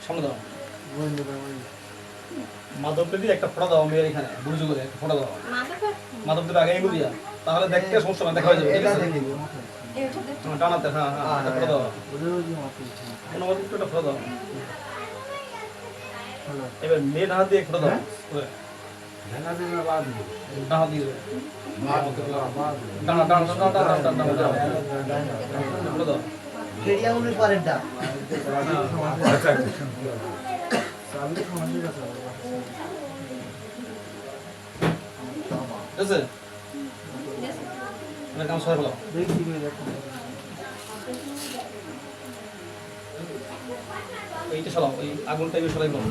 সামনে দাও মাধবদেবী একটা ফটো দাও মেয়ের এখানে বুঝু করে একটা ফটো দাও মাধবদেবী আগে এগুলো দিয়া তাহলে দেখতে সমস্যা না দেখা হয়ে যাবে ঠিক আছে টানাতে হ্যাঁ হ্যাঁ একটা ফটো দাও অনুমতি একটা ফটো দাও এবার মেয়ের হাত দিয়ে ফটো দাও ডানা দিয়ে ডানা ডানা ডানা ডানা ডানা ডানা ফটো দাও রেডিয়ামের পরেরটা আচ্ছা আছে মানে কাম সরে ফেলো এইটা সরাও ওই আগুনটা এবার সরাই ফেলো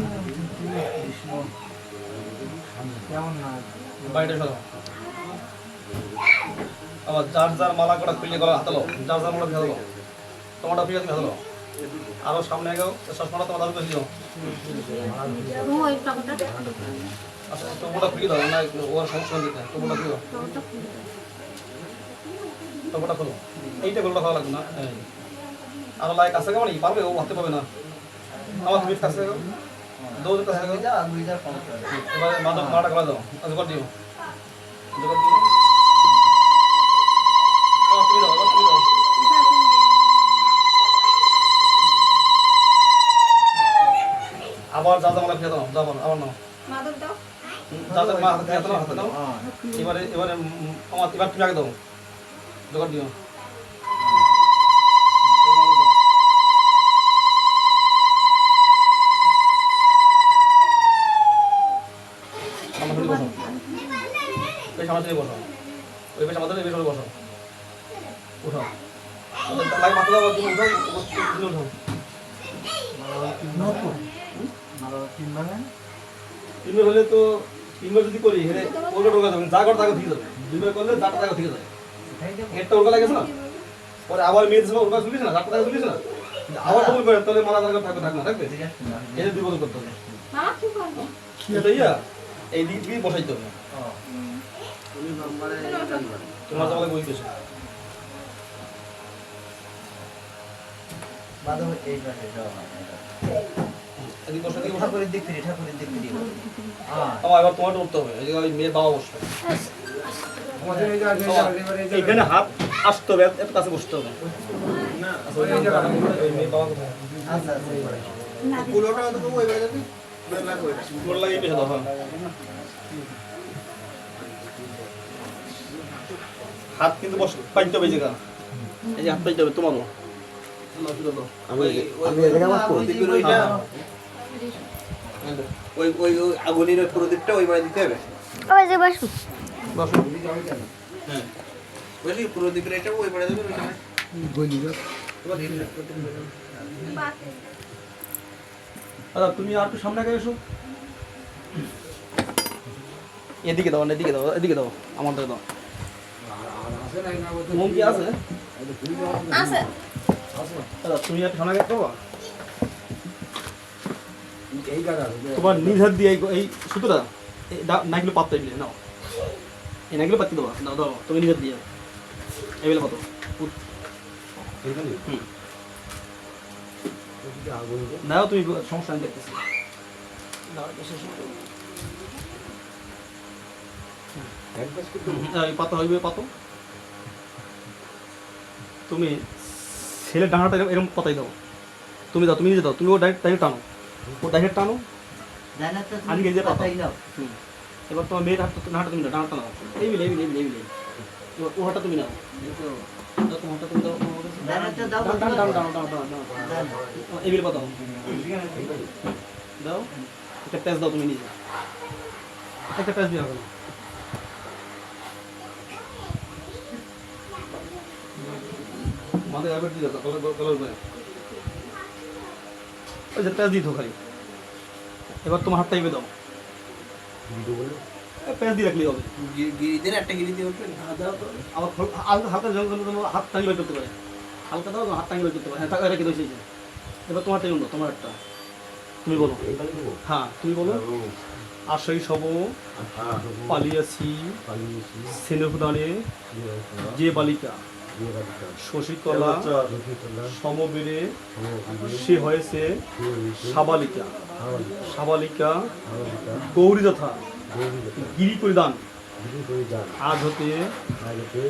বাইরে সরাও আবার যার যার মালা করা খুললে গলা হাতালো যার যার মালা হাতালো তোমারটা ফিরে তুমি হাতালো আরো সামনে গেও চশমাটা তোমার দাদু দিও আচ্ছা তোমারটা ফিরে দাও না ওর সমস্যা দিতে তোমারটা ফিরে দাও তোমারটা খোলো এইটা গোলটা খাওয়া লাগবে না আরো লাইক আছে কেমন পারবে ও হাতে পাবে না আমার তুমি কাছে গেও দৌড়ের কাছে গেও এবার মাদক মাটা করা দাও আচ্ছা কর দিও জোগাড় দিও তুমি দাও তুমি দাও আবার যা যা মালা ফিরে দাও যাবো আবার নাও মাদক দাও যা যা মা হাতে দাও এবারে এবারে আমার এবার তুমি আগে দাও জোগাড় দিও সামনে বসো ওই পেশা মাথা বেশ বসো উঠাও লাগে মাথা দাও তুমি উঠাও উঠাও তিনবার হলে তো তিনবার যদি করি হেরে ওটা ঢোকা যাবে যা কর তাকে ঠিক যাবে দুইবার করলে যাটা তাকে ঠিক যাবে একটা ওটা লাগেছে না পরে আবার মেয়ের সময় ওটা চলিস না যাটা তাকে চলিস না আবার ডবল করে তাহলে মালা জায়গা থাকবে থাকবে না থাকবে এটা দুই বছর করতে হবে এটা ইয়া এই দিক দিয়ে বসাইতে হবে তোমার জামালে বই পেছো বাদম এই পাশে যাও এদিক বসে এদিকে বসে ঠাকুরের দিক থেকে এবার তোমার উঠতে হবে এই যে ওই মেয়ের বাবা বসবে এখানে হাত আসতে হবে এত কাছে বসতে হবে মেয়ের বাবা কোথায় আচ্ছা পুরোটা তো ওই বেলা যাবি পুরো লাগিয়ে পেছে দাও হ্যাঁ হাত কিন্তু বস পাইতে হবে জায়গা এই যে হাত পাইতে হবে তোমারও ওই ওই আগুনের প্রদীপটা ওই বাড়ি দিতে হবে ওই যে বসু বসো হ্যাঁ বলি প্রদীপের এটা ওই বাড়ি দেবে আচ্ছা তুমি আর একটু সামনে আগে এসো এদিকে দাও এদিকে দাও এদিকে দাও আমাদের দাও মন কি আছে আছে আচ্ছা তুমি আর সামনে আগে করবা তোমার নিজ হাত দিয়ে এই সুতোটা নাইগুলো পাততে দিলে নাও এই নাইগুলো পাততে দেবা দাও দাও তুমি নিজ হাত দিয়ে এগুলো কত দাও তুমি সমস্যা আমি দেখতেছি পাতো হইবে পাতো তুমি ছেলের ডানাটা এরকম পাতাই দাও তুমি দাও তুমি নিজে দাও তুমি ও ডাইরেক্ট টানো ও ডাইরেক্ট টানো আমি গেজে পাতাই দাও এবার তোমার মেয়ের হাতটা তুমি দাও ডানাটা নাও এই মিলে এবার ও হাতটা তুমি নাও তোমার হাতটা তুমি দাও এই মিলে পাতাও দাও একটা প্যাচ দাও তুমি নিজে একটা প্যাচ দিয়ে হবে মাথায় আবার দিয়ে দাও কলার করে ওই যে প্যাচ দিয়ে দাও খালি এবার তোমার হাতটা এবে দাও প্যাচ দিয়ে রাখলেই হবে গিরিদের একটা গিরি দিয়ে উঠবে আবার হালকা হাত টাঙ্গি বের করতে পারে হালকা দাও হাত টাঙ্গি বের করতে পারে হ্যাঁ রেখে দিয়েছে এবার তোমার টাইম দাও তোমার একটা তুমি বলো হ্যাঁ তুমি বলো আশাই সব পালিয়াছি সেনহুদানে যে বালিকা শশীতলা সমবেরে সে হয়েছে সাবালিকা সাবালিকা গৌরী যথা গিরি পরিধান আজ হতে